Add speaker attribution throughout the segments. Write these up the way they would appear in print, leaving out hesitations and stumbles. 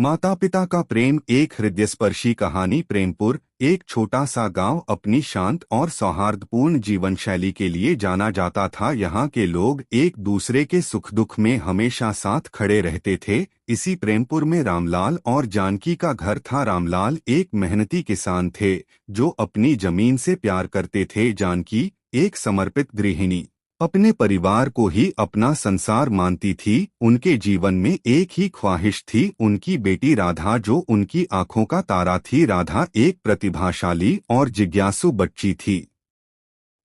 Speaker 1: माता पिता का प्रेम एक हृदयस्पर्शी कहानी। प्रेमपुर एक छोटा सा गांव अपनी शांत और सौहार्दपूर्ण जीवन शैली के लिए जाना जाता था। यहाँ के लोग एक दूसरे के सुख दुख में हमेशा साथ खड़े रहते थे। इसी प्रेमपुर में रामलाल और जानकी का घर था। रामलाल एक मेहनती किसान थे जो अपनी जमीन से प्यार करते थे। जानकी एक समर्पित गृहिणी अपने परिवार को ही अपना संसार मानती थी। उनके जीवन में एक ही ख्वाहिश थी, उनकी बेटी राधा जो उनकी आंखों का तारा थी। राधा एक प्रतिभाशाली और जिज्ञासु बच्ची थी।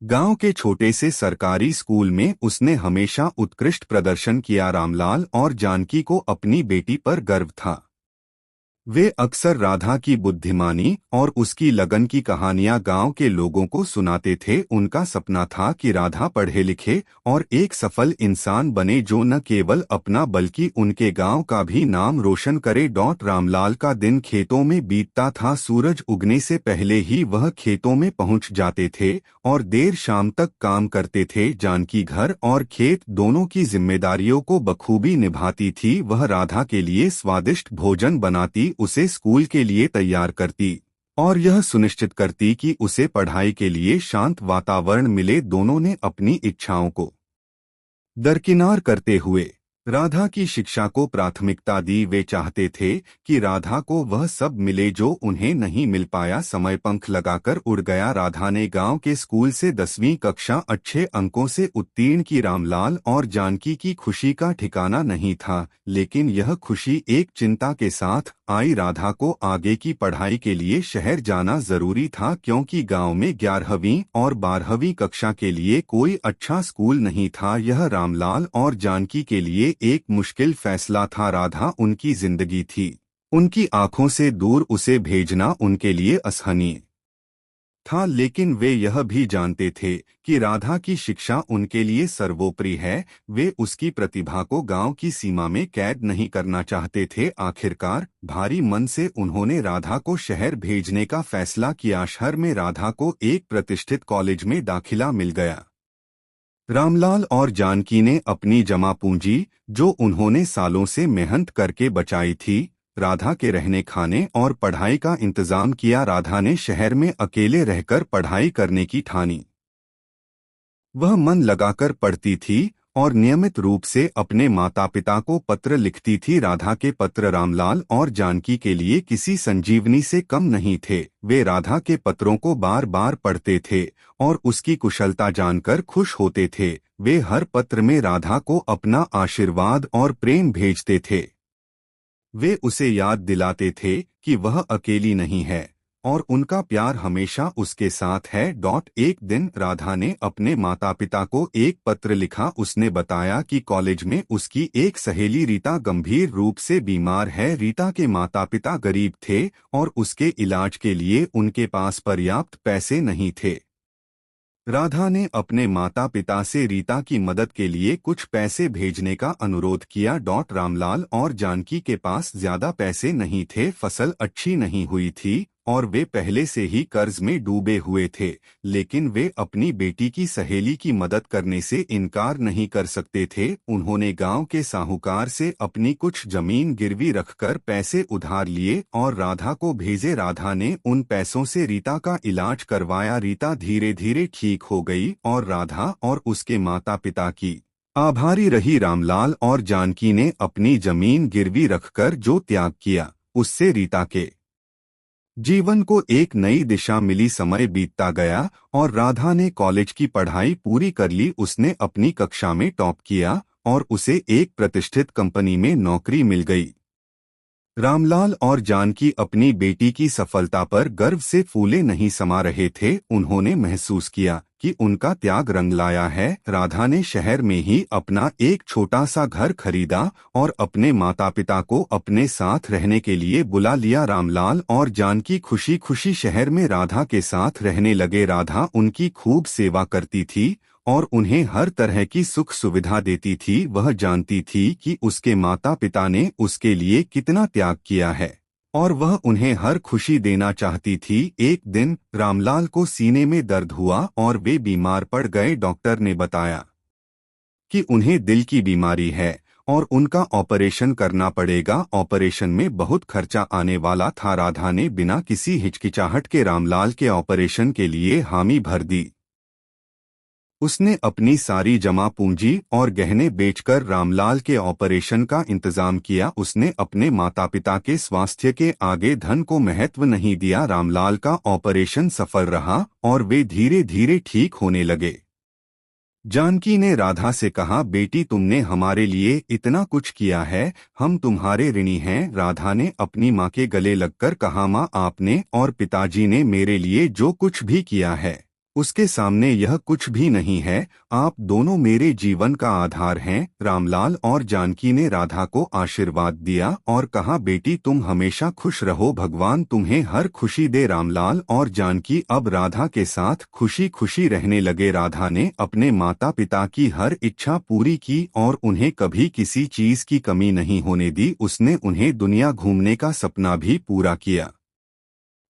Speaker 1: गांव के छोटे से सरकारी स्कूल में उसने हमेशा उत्कृष्ट प्रदर्शन किया। रामलाल और जानकी को अपनी बेटी पर गर्व था। वे अक्सर राधा की बुद्धिमानी और उसकी लगन की कहानियां गांव के लोगों को सुनाते थे। उनका सपना था कि राधा पढ़े लिखे और एक सफल इंसान बने जो न केवल अपना बल्कि उनके गांव का भी नाम रोशन करे। रामलाल का दिन खेतों में बीतता था। सूरज उगने से पहले ही वह खेतों में पहुंच जाते थे और देर शाम तक काम करते थे। जानकी घर और खेत दोनों की जिम्मेदारियों को बखूबी निभाती थी। वह राधा के लिए स्वादिष्ट भोजन बनाती, उसे स्कूल के लिए तैयार करती और यह सुनिश्चित करती कि उसे पढ़ाई के लिए शांत वातावरण मिले। दोनों ने अपनी इच्छाओं को दरकिनार करते हुए राधा की शिक्षा को प्राथमिकता दी। वे चाहते थे कि राधा को वह सब मिले जो उन्हें नहीं मिल पाया। समय पंख लगाकर उड़ गया। राधा ने गांव के स्कूल से 10वीं कक्षा अच्छे अंकों से उत्तीर्ण की। रामलाल और जानकी की खुशी का ठिकाना नहीं था, लेकिन यह खुशी एक चिंता के साथ आई। राधा को आगे की पढ़ाई के लिए शहर जाना जरूरी था क्योंकि गांव में 11वीं और 12वीं कक्षा के लिए कोई अच्छा स्कूल नहीं था। यह रामलाल और जानकी के लिए एक मुश्किल फैसला था। राधा उनकी जिंदगी थी, उनकी आंखों से दूर उसे भेजना उनके लिए असहनीय था, लेकिन वे यह भी जानते थे कि राधा की शिक्षा उनके लिए सर्वोपरि है। वे उसकी प्रतिभा को गांव की सीमा में कैद नहीं करना चाहते थे। आखिरकार भारी मन से उन्होंने राधा को शहर भेजने का फैसला किया। शहर में राधा को एक प्रतिष्ठित कॉलेज में दाखिला मिल गया। रामलाल और जानकी ने अपनी जमा पूंजी, जो उन्होंने सालों से मेहनत करके बचाई थी, राधा के रहने खाने और पढ़ाई का इंतजाम किया। राधा ने शहर में अकेले रहकर पढ़ाई करने की ठानी। वह मन लगाकर पढ़ती थी और नियमित रूप से अपने माता पिता को पत्र लिखती थी। राधा के पत्र रामलाल और जानकी के लिए किसी संजीवनी से कम नहीं थे। वे राधा के पत्रों को बार बार पढ़ते थे और उसकी कुशलता जानकर खुश होते थे। वे हर पत्र में राधा को अपना आशीर्वाद और प्रेम भेजते थे। वे उसे याद दिलाते थे कि वह अकेली नहीं है और उनका प्यार हमेशा उसके साथ है। एक दिन राधा ने अपने माता पिता को एक पत्र लिखा। उसने बताया कि कॉलेज में उसकी एक सहेली रीता गंभीर रूप से बीमार है। रीता के माता पिता गरीब थे और उसके इलाज के लिए उनके पास पर्याप्त पैसे नहीं थे। राधा ने अपने माता पिता से रीता की मदद के लिए कुछ पैसे भेजने का अनुरोध किया। रामलाल और जानकी के पास ज्यादा पैसे नहीं थे, फसल अच्छी नहीं हुई थी और वे पहले से ही कर्ज में डूबे हुए थे, लेकिन वे अपनी बेटी की सहेली की मदद करने से इनकार नहीं कर सकते थे। उन्होंने गांव के साहूकार से अपनी कुछ जमीन गिरवी रखकर पैसे उधार लिए और राधा को भेजे। राधा ने उन पैसों से रीता का इलाज करवाया। रीता धीरे धीरे ठीक हो गई और राधा और उसके माता पिता की आभारी रही। रामलाल और जानकी ने अपनी जमीन गिरवी रखकर जो त्याग किया, उससे रीता के जीवन को एक नई दिशा मिली। समय बीतता गया और राधा ने कॉलेज की पढ़ाई पूरी कर ली। उसने अपनी कक्षा में टॉप किया और उसे एक प्रतिष्ठित कंपनी में नौकरी मिल गई। रामलाल और जानकी अपनी बेटी की सफलता पर गर्व से फूले नहीं समा रहे थे। उन्होंने महसूस किया कि उनका त्याग रंग लाया है। राधा ने शहर में ही अपना एक छोटा सा घर खरीदा और अपने माता पिता को अपने साथ रहने के लिए बुला लिया। रामलाल और जानकी खुशी खुशी शहर में राधा के साथ रहने लगे। राधा उनकी खूब सेवा करती थी और उन्हें हर तरह की सुख सुविधा देती थी। वह जानती थी कि उसके माता पिता ने उसके लिए कितना त्याग किया है और वह उन्हें हर खुशी देना चाहती थी। एक दिन रामलाल को सीने में दर्द हुआ और वे बीमार पड़ गए। डॉक्टर ने बताया कि उन्हें दिल की बीमारी है और उनका ऑपरेशन करना पड़ेगा। ऑपरेशन में बहुत खर्चा आने वाला था। राधा ने बिना किसी हिचकिचाहट के रामलाल के ऑपरेशन के लिए हामी भर दी। उसने अपनी सारी जमा पूंजी और गहने बेचकर रामलाल के ऑपरेशन का इंतजाम किया। उसने अपने माता पिता के स्वास्थ्य के आगे धन को महत्व नहीं दिया। रामलाल का ऑपरेशन सफल रहा और वे धीरे धीरे ठीक होने लगे। जानकी ने राधा से कहा, बेटी तुमने हमारे लिए इतना कुछ किया है, हम तुम्हारे ऋणी हैं। राधा ने अपनी माँ के गले लगकर कहा, माँ आपने और पिताजी ने मेरे लिए जो कुछ भी किया है उसके सामने यह कुछ भी नहीं है। आप दोनों मेरे जीवन का आधार हैं। रामलाल और जानकी ने राधा को आशीर्वाद दिया और कहा, बेटी तुम हमेशा खुश रहो, भगवान तुम्हें हर खुशी दे। रामलाल और जानकी अब राधा के साथ खुशी खुशी रहने लगे। राधा ने अपने माता पिता की हर इच्छा पूरी की और उन्हें कभी किसी चीज की कमी नहीं होने दी। उसने उन्हें दुनिया घूमने का सपना भी पूरा किया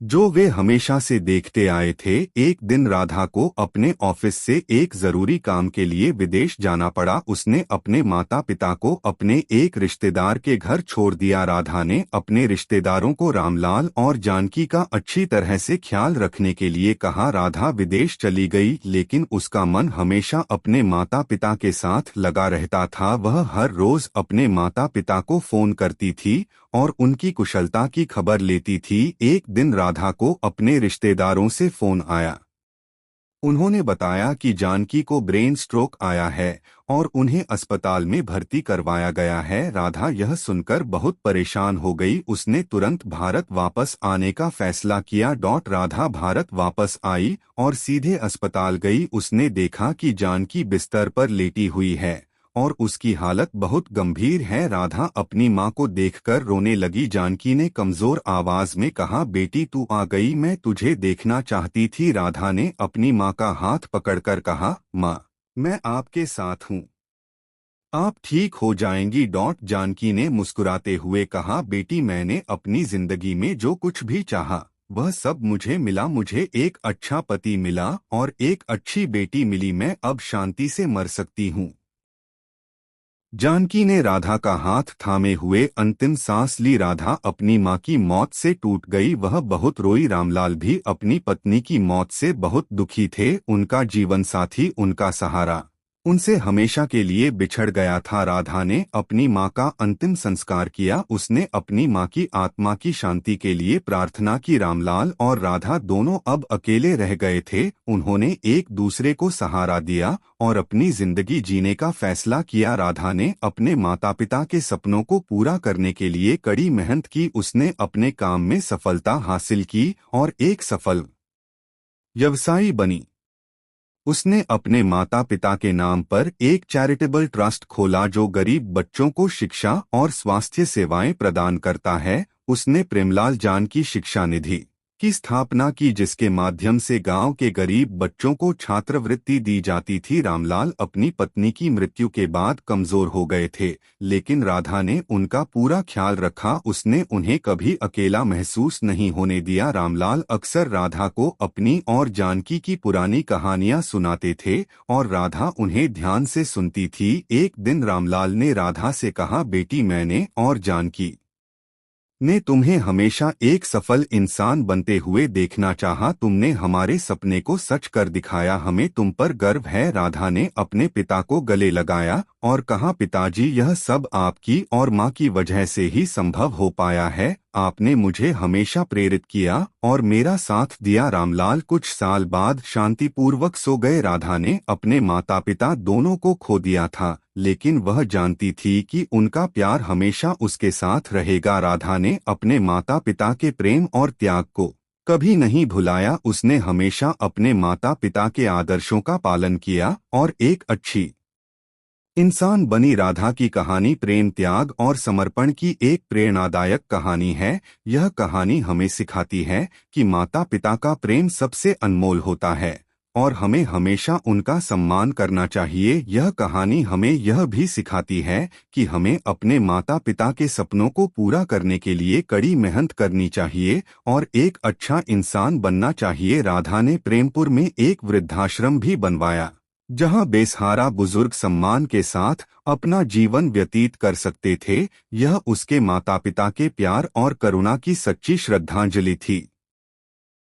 Speaker 1: जो वे हमेशा से देखते आए थे। एक दिन राधा को अपने ऑफिस से एक जरूरी काम के लिए विदेश जाना पड़ा। उसने अपने माता पिता को अपने एक रिश्तेदार के घर छोड़ दिया। राधा ने अपने रिश्तेदारों को रामलाल और जानकी का अच्छी तरह से ख्याल रखने के लिए कहा। राधा विदेश चली गई, लेकिन उसका मन हमेशा अपने माता पिता के साथ लगा रहता था। वह हर रोज अपने माता पिता को फोन करती थी और उनकी कुशलता की खबर लेती थी। एक दिन राधा को अपने रिश्तेदारों से फोन आया। उन्होंने बताया कि जानकी को ब्रेन स्ट्रोक आया है और उन्हें अस्पताल में भर्ती करवाया गया है। राधा यह सुनकर बहुत परेशान हो गई। उसने तुरंत भारत वापस आने का फैसला किया। राधा भारत वापस आई और सीधे अस्पताल गई। उसने देखा कि जानकी बिस्तर पर लेटी हुई है और उसकी हालत बहुत गंभीर है। राधा अपनी माँ को देखकर रोने लगी। जानकी ने कमजोर आवाज में कहा, बेटी तू आ गई, मैं तुझे देखना चाहती थी। राधा ने अपनी माँ का हाथ पकड़कर कहा, माँ मैं आपके साथ हूँ, आप ठीक हो जाएंगी। जानकी ने मुस्कुराते हुए कहा, बेटी मैंने अपनी जिंदगी में जो कुछ भी चाहा वह सब मुझे मिला। मुझे एक अच्छा पति मिला और एक अच्छी बेटी मिली। मैं अब शांति से मर सकती हूँ। जानकी ने राधा का हाथ थामे हुए अंतिम सांस ली। राधा अपनी माँ की मौत से टूट गई। वह बहुत रोई। रामलाल भी अपनी पत्नी की मौत से बहुत दुखी थे। उनका जीवन साथी, उनका सहारा उनसे हमेशा के लिए बिछड़ गया था। राधा ने अपनी माँ का अंतिम संस्कार किया। उसने अपनी माँ की आत्मा की शांति के लिए प्रार्थना की। रामलाल और राधा दोनों अब अकेले रह गए थे। उन्होंने एक दूसरे को सहारा दिया और अपनी जिंदगी जीने का फैसला किया। राधा ने अपने माता पिता के सपनों को पूरा करने के लिए कड़ी मेहनत की। उसने अपने काम में सफलता हासिल की और एक सफल व्यवसायी बनी। उसने अपने माता पिता के नाम पर एक चैरिटेबल ट्रस्ट खोला जो गरीब बच्चों को शिक्षा और स्वास्थ्य सेवाएं प्रदान करता है। उसने प्रेमलाल जानकी शिक्षा निधि की स्थापना की, जिसके माध्यम से गांव के गरीब बच्चों को छात्रवृत्ति दी जाती थी। रामलाल अपनी पत्नी की मृत्यु के बाद कमजोर हो गए थे, लेकिन राधा ने उनका पूरा ख्याल रखा। उसने उन्हें कभी अकेला महसूस नहीं होने दिया। रामलाल अक्सर राधा को अपनी और जानकी की पुरानी कहानियां सुनाते थे और राधा उन्हें ध्यान से सुनती थी। एक दिन रामलाल ने राधा से कहा, बेटी मैंने और जानकी ने तुम्हें हमेशा एक सफल इंसान बनते हुए देखना चाहा। तुमने हमारे सपने को सच कर दिखाया, हमें तुम पर गर्व है। राधा ने अपने पिता को गले लगाया और कहा, पिताजी यह सब आपकी और माँ की वजह से ही संभव हो पाया है। आपने मुझे हमेशा प्रेरित किया और मेरा साथ दिया। रामलाल कुछ साल बाद शांतिपूर्वक सो गए। राधा ने अपने माता पिता दोनों को खो दिया था, लेकिन वह जानती थी कि उनका प्यार हमेशा उसके साथ रहेगा। राधा ने अपने माता पिता के प्रेम और त्याग को कभी नहीं भुलाया। उसने हमेशा अपने माता पिता के आदर्शों का पालन किया और एक अच्छी इंसान बनी। राधा की कहानी प्रेम, त्याग और समर्पण की एक प्रेरणादायक कहानी है। यह कहानी हमें सिखाती है कि माता पिता का प्रेम सबसे अनमोल होता है और हमें हमेशा उनका सम्मान करना चाहिए। यह कहानी हमें यह भी सिखाती है कि हमें अपने माता पिता के सपनों को पूरा करने के लिए कड़ी मेहनत करनी चाहिए और एक अच्छा इंसान बनना चाहिए। राधा ने प्रेमपुर में एक वृद्धाश्रम भी बनवाया जहां बेसहारा बुजुर्ग सम्मान के साथ अपना जीवन व्यतीत कर सकते थे। यह उसके माता पिता के प्यार और करुणा की सच्ची श्रद्धांजलि थी।